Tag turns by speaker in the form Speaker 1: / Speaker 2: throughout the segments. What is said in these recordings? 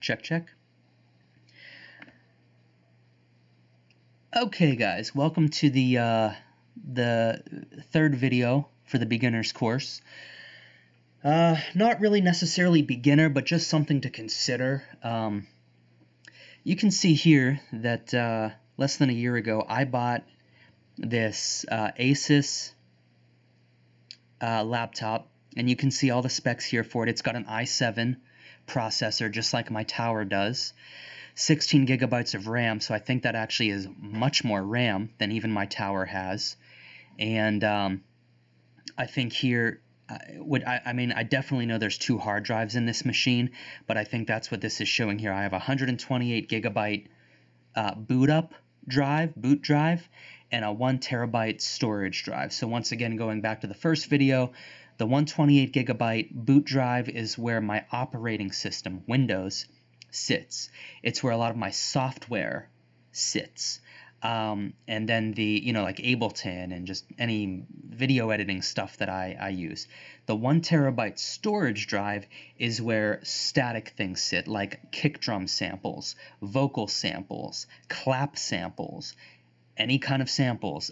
Speaker 1: Check, check. Okay, guys, welcome to the third video for the beginner's course. Not really necessarily beginner, but just something to consider. You can see here that less than a year ago, I bought this Asus laptop, and you can see all the specs here for it. It's got an i7 processor, just like my tower does. 16 gigabytes of RAM, so I think that actually is much more RAM than even my tower has. And I think here, I definitely know there's 2 hard drives in this machine, but I think that's what this is showing here. I have a 128 gigabyte boot drive, and a 1 terabyte storage drive. So once again, going back to the first video, the 128 gigabyte boot drive is where my operating system, Windows, sits. It's where a lot of my software sits. And then the, like Ableton and just any video editing stuff that I use. The 1 terabyte storage drive is where static things sit, like kick drum samples, vocal samples, clap samples, any kind of samples.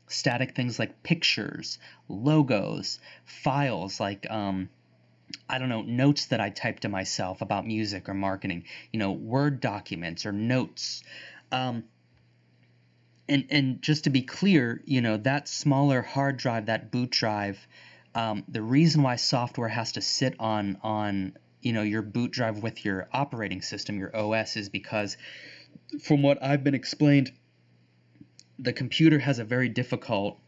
Speaker 1: Static things like pictures, logos, files like I don't know, notes that I type to myself about music or marketing, Word documents or notes. And just to be clear, that smaller hard drive, that boot drive, the reason why software has to sit on your boot drive with your operating system, your OS, is because from what I've been explained, the computer has a very difficult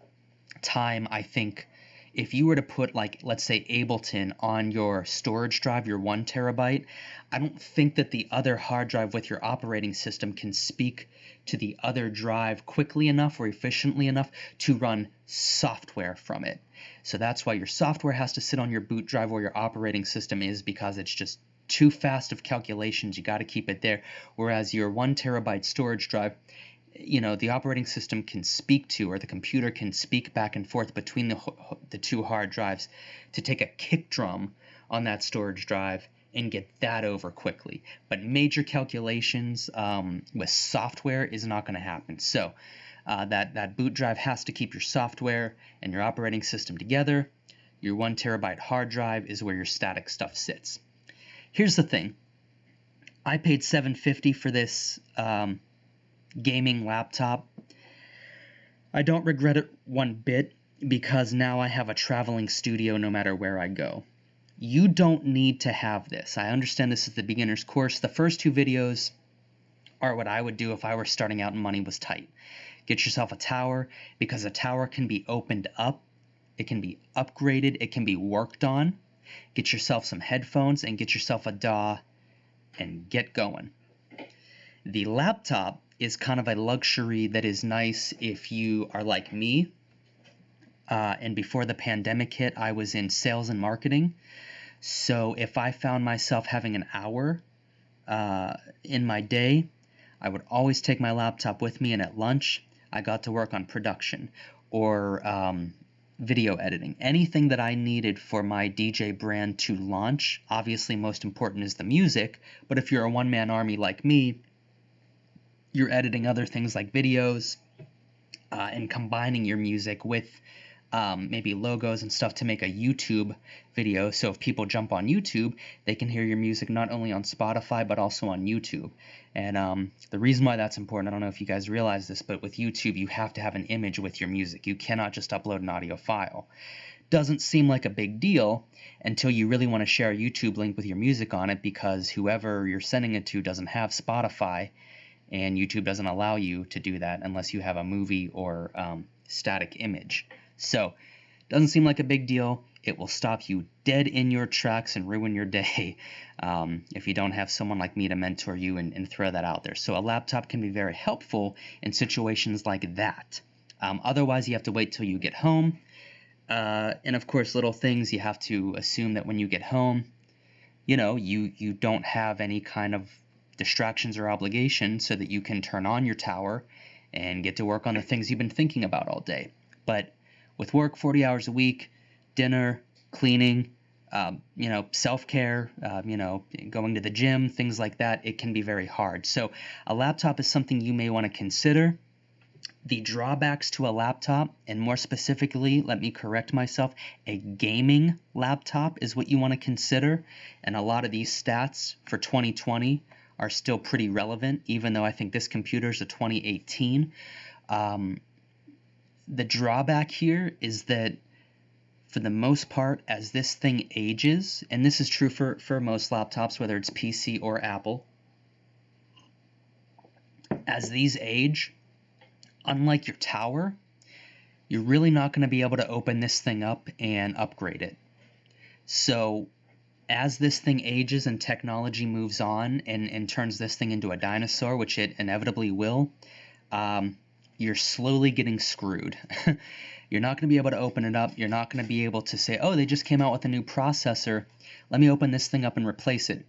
Speaker 1: time, I think. If you were to put, like, let's say Ableton on your storage drive, your 1 terabyte, I don't think that the other hard drive with your operating system can speak to the other drive quickly enough or efficiently enough to run software from it. So that's why your software has to sit on your boot drive where your operating system is, because it's just too fast of calculations. You got to keep it there. Whereas your 1 terabyte storage drive, the operating system can speak to, or the computer can speak back and forth between the 2 hard drives to take a kick drum on that storage drive and get that over quickly. But major calculations with software is not going to happen. So that boot drive has to keep your software and your operating system together. Your 1 terabyte hard drive is where your static stuff sits. Here's the thing. I paid $750 for this gaming laptop. I don't regret it one bit, because now I have a traveling studio no matter where I go. You don't need to have this. I understand this is the beginner's course. The first 2 videos are what I would do if I were starting out and money was tight. Get yourself a tower, because a tower can be opened up, it can be upgraded, it can be worked on. Get yourself some headphones and get yourself a DAW and get going. The laptop is kind of a luxury that is nice if you are like me. And before the pandemic hit, I was in sales and marketing. So if I found myself having an hour in my day, I would always take my laptop with me, and at lunch, I got to work on production or video editing. Anything that I needed for my DJ brand to launch. Obviously, most important is the music, but if you're a one-man army like me, you're editing other things like videos and combining your music with maybe logos and stuff to make a YouTube video. So if people jump on YouTube, they can hear your music not only on Spotify but also on YouTube. And the reason why that's important, I don't know if you guys realize this, but with YouTube you have to have an image with your music. You cannot just upload an audio file. Doesn't seem like a big deal until you really want to share a YouTube link with your music on it, because whoever you're sending it to doesn't have Spotify, and YouTube doesn't allow you to do that unless you have a movie or static image. So, doesn't seem like a big deal. It will stop you dead in your tracks and ruin your day if you don't have someone like me to mentor you and throw that out there. So a laptop can be very helpful in situations like that. Otherwise, you have to wait till you get home. And of course, little things, you have to assume that when you get home, you don't have any kind of distractions or obligations, so that you can turn on your tower and get to work on the things you've been thinking about all day. But with work 40 hours a week, dinner, cleaning, self-care, going to the gym, things like that, it can be very hard. So a laptop is something you may want to consider. The drawbacks to a laptop, and more specifically, let me correct myself, a gaming laptop is what you want to consider. And a lot of these stats for 2020 are still pretty relevant, even though I think this computer is a 2018. The drawback here is that for the most part, as this thing ages, and this is true for most laptops, whether it's PC or Apple, as these age, unlike your tower, you're really not going to be able to open this thing up and upgrade it. So as this thing ages and technology moves on and turns this thing into a dinosaur, which it inevitably will, you're slowly getting screwed. You're not going to be able to open it up. You're not going to be able to say, oh, they just came out with a new processor. Let me open this thing up and replace it.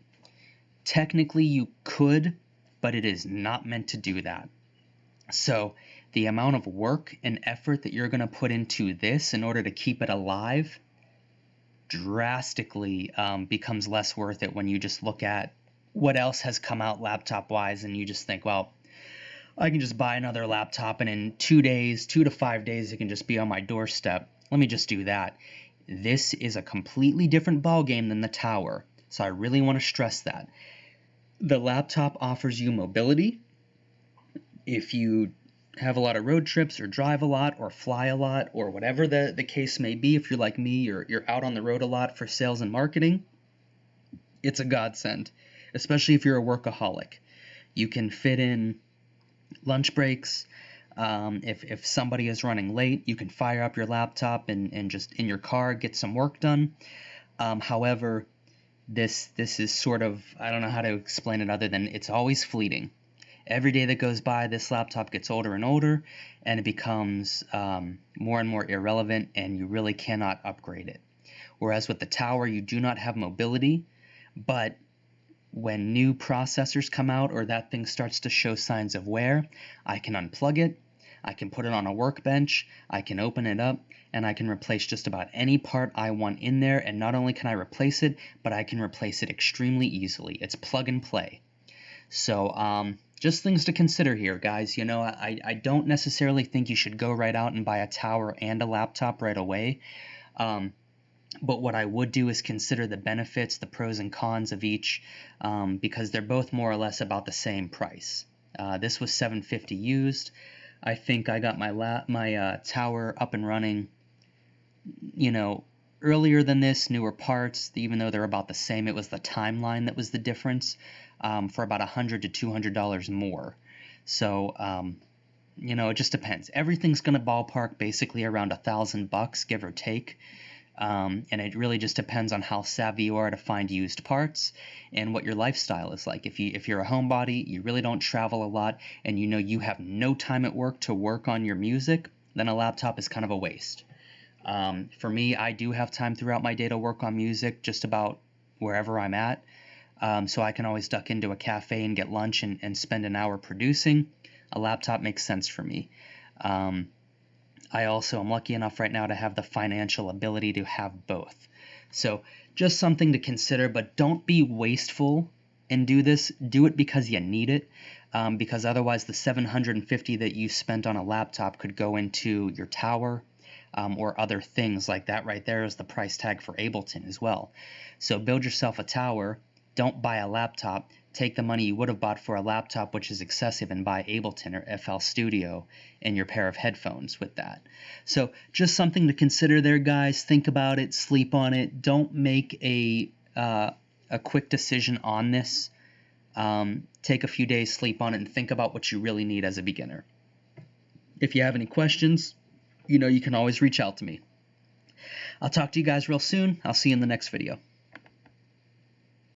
Speaker 1: Technically, you could, but it is not meant to do that. So the amount of work and effort that you're going to put into this in order to keep it alive drastically becomes less worth it when you just look at what else has come out laptop-wise and you just think, well, I can just buy another laptop and in 2 days, 2 to 5 days, it can just be on my doorstep. Let me just do that. This is a completely different ballgame than the tower, so I really want to stress that. The laptop offers you mobility. If you have a lot of road trips or drive a lot or fly a lot or whatever the case may be, if you're like me, you're out on the road a lot for sales and marketing, it's a godsend, especially if you're a workaholic. You can fit in lunch breaks. If somebody is running late, you can fire up your laptop and just in your car get some work done. However, this is sort of, I don't know how to explain it other than it's always fleeting. Every day that goes by, this laptop gets older and older, and it becomes more and more irrelevant, and you really cannot upgrade it. Whereas with the tower, you do not have mobility, but when new processors come out or that thing starts to show signs of wear, I can unplug it, I can put it on a workbench, I can open it up, and I can replace just about any part I want in there. And not only can I replace it, but I can replace it extremely easily. It's plug and play. So just things to consider here, guys. I don't necessarily think you should go right out and buy a tower and a laptop right away. But what I would do is consider the benefits, the pros and cons of each, because they're both more or less about the same price. This was $750 used. I think I got my tower up and running, earlier than this, newer parts, even though they're about the same. It was the timeline that was the difference, for about $100 to $200 more. So, it just depends. Everything's going to ballpark basically around $1,000, give or take. And it really just depends on how savvy you are to find used parts and what your lifestyle is like. If you're a homebody, you really don't travel a lot, and you have no time at work to work on your music, then a laptop is kind of a waste. For me, I do have time throughout my day to work on music just about wherever I'm at. So I can always duck into a cafe and get lunch and spend an hour producing. A laptop makes sense for me. I also am lucky enough right now to have the financial ability to have both. So just something to consider, but don't be wasteful and do this. Do it because you need it, because otherwise the $750 that you spent on a laptop could go into your tower, or other things like that. Right there is the price tag for Ableton as well. So build yourself a tower. Don't buy a laptop. Take the money you would have bought for a laptop, which is excessive, and buy Ableton or FL Studio and your pair of headphones with that. So just something to consider there, guys. Think about it. Sleep on it. Don't make a quick decision on this. Take a few days, sleep on it, and think about what you really need as a beginner. If you have any questions, you can always reach out to me. I'll talk to you guys real soon. I'll see you in the next video.